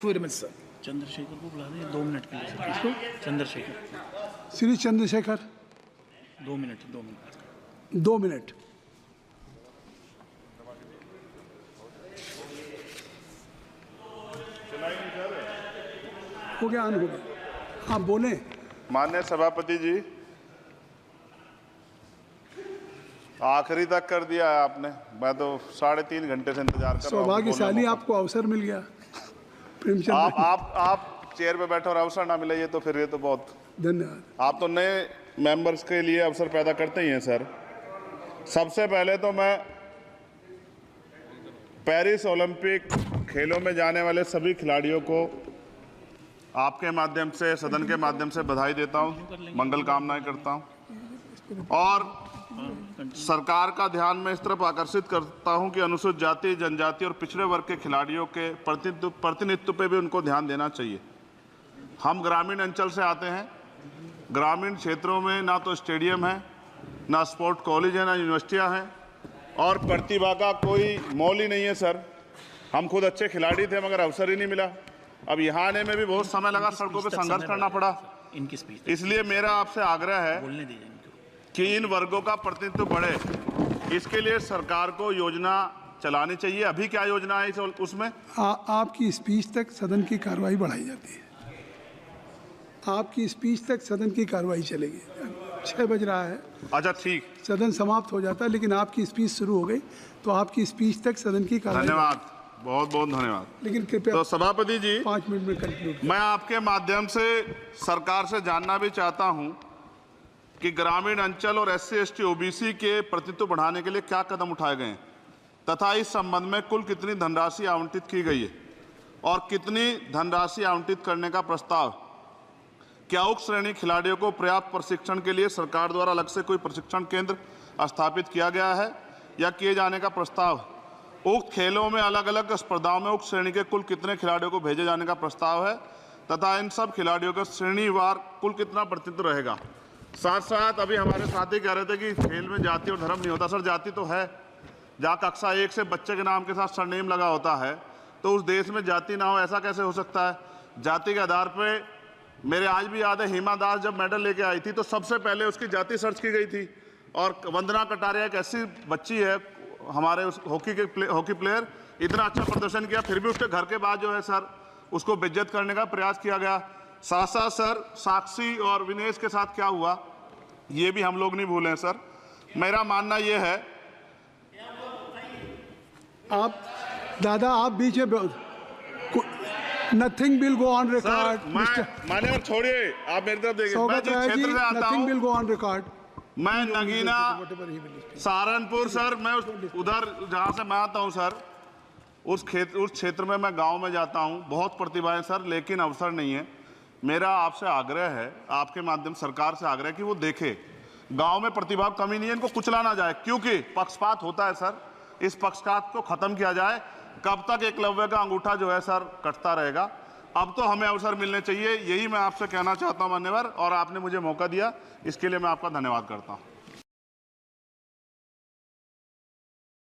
Sir Chandrashekhar को बुला दें 2 मिनट के लिए सर। किसको? चंद्रशेखर। Shri Chandrashekhar 2 minute 2 minute. हो गया, हो गया। आप बोले। माननीय सभापति जी, आखिरी तक कर दिया है आपने। मैं तो 3.5 घंटे से इंतजार कर रहा हूं। सौभाग्यशाली आपको अवसर मिल गया। प्रेमचंद आप चेयर पे बैठे और अवसर ना मिले, ये तो फिर ये तो बहुत धन्यवाद। आप तो नए मेंबर्स के लिए अवसर पैदा करते ही हैं सर। सबसे पहले तो मैं पेरिस ओलंपिक खेलों में जाने वाले सभी खिलाड़ियों को आपके माध्यम से, सदन के माध्यम से बधाई देता हूं, मंगल कामनाएं करता हूं और सरकार का ध्यान मैं इस तरफ आकर्षित करता हूं कि अनुसूचित जाति, जनजाति और पिछड़े वर्ग के खिलाड़ियों के प्रतिनिधित्व पे भी उनको ध्यान देना चाहिए। हम ग्रामीण अंचल से आते हैं। ग्रामीण क्षेत्रों में ना तो स्टेडियम है, ना स्पोर्ट कॉलेज है, ना यूनिवर्सिटियां हैं और प्रतिभा का कोई मोल ही नहीं है सर। हम खुद अच्छे खिलाड़ी थे मगर अवसर ही नहीं मिला। अब यहाँ आने में भी बहुत समय लगा, सड़कों पे संघर्ष करना पड़ा। इसलिए मेरा आपसे आग्रह है कि इन वर्गों का प्रतिनिधित्व बढ़े, इसके लिए सरकार को योजना चलानी चाहिए। अभी क्या योजना है उसमें? आपकी स्पीच तक सदन की कार्रवाई बढ़ाई जाती है। आपकी स्पीच तक सदन की कार्रवाई चलेगी। 6 बज रहा है। अच्छा ठीक, सदन समाप्त हो जाता है, लेकिन आपकी स्पीच शुरू हो गई तो आपकी स्पीच तक सदन की कार्रवाई। धन्यवाद, बहुत बहुत धन्यवाद। लेकिन कृपया तो सभापति जी 5 मिनट में कंक्लूड। मैं आपके माध्यम से सरकार से जानना भी चाहता हूं कि ग्रामीण अंचल और SC ST OBC के प्रतिनिधित्व बढ़ाने के लिए क्या कदम उठाए गए हैं तथा इस संबंध में कुल कितनी धनराशि आवंटित की गई है और कितनी धनराशि आवंटित करने का प्रस्ताव। क्या उक्त श्रेणी खिलाड़ियों को पर्याप्त प्रशिक्षण के लिए सरकार द्वारा अलग से कोई प्रशिक्षण केंद्र स्थापित किया गया है या किए जाने का प्रस्ताव। उक्त खेलों में अलग अलग स्पर्धाओं में उक्त श्रेणी के कुल कितने खिलाड़ियों को भेजे जाने का प्रस्ताव है तथा इन सब खिलाड़ियों का श्रेणीवार कुल कितना प्रतिनिधित्व रहेगा। साथ साथ अभी हमारे साथी कह रहे थे कि खेल में जाति और धर्म नहीं होता। सर जाति तो है, जहाँ कक्षा 1 से बच्चे के नाम के साथ सरनेम लगा होता है तो उस देश में जाति ना हो, ऐसा कैसे हो सकता है। जाति के आधार पर मेरे आज भी याद है, हिमा दास जब मेडल लेके आई थी तो सबसे पहले उसकी जाति सर्च की गई थी। और वंदना कटारिया एक ऐसी बच्ची है हमारे उस हॉकी प्लेयर, इतना अच्छा प्रदर्शन किया, फिर भी उसके घर के बाद जो है सर उसको बेइज्जत करने का प्रयास किया गया। साथ साथ सर साक्षी और विनेश के साथ क्या हुआ ये भी हम लोग नहीं भूलें सर। मेरा मानना ये है, आप दादा आप बीच में nothing will go on record. माने और छोड़िए, आप मेरी तरफ देखिए। मैं जिस क्षेत्र से आता हूं, विल गो ऑन रिकॉर्ड। मैं नगीना सहारनपुर सर, मैं उधर जहाँ से मैं आता हूँ सर, उस क्षेत्र में मैं गांव में जाता हूँ। बहुत प्रतिभाएं सर, लेकिन अवसर नहीं है। मेरा आपसे आग्रह है, आपके माध्यम सरकार से आग्रह कि वो देखे गांव में प्रतिभा कमी नहीं है, इनको कुचला ना जाए क्योंकि पक्षपात होता है सर। इस पक्षपात को खत्म किया जाए। कब तक एकलव्य का अंगूठा जो है सर कटता रहेगा। अब तो हमें अवसर मिलने चाहिए, यही मैं आपसे कहना चाहता हूं मान्यवर, और आपने मुझे मौका दिया इसके लिए मैं आपका धन्यवाद करता हूं।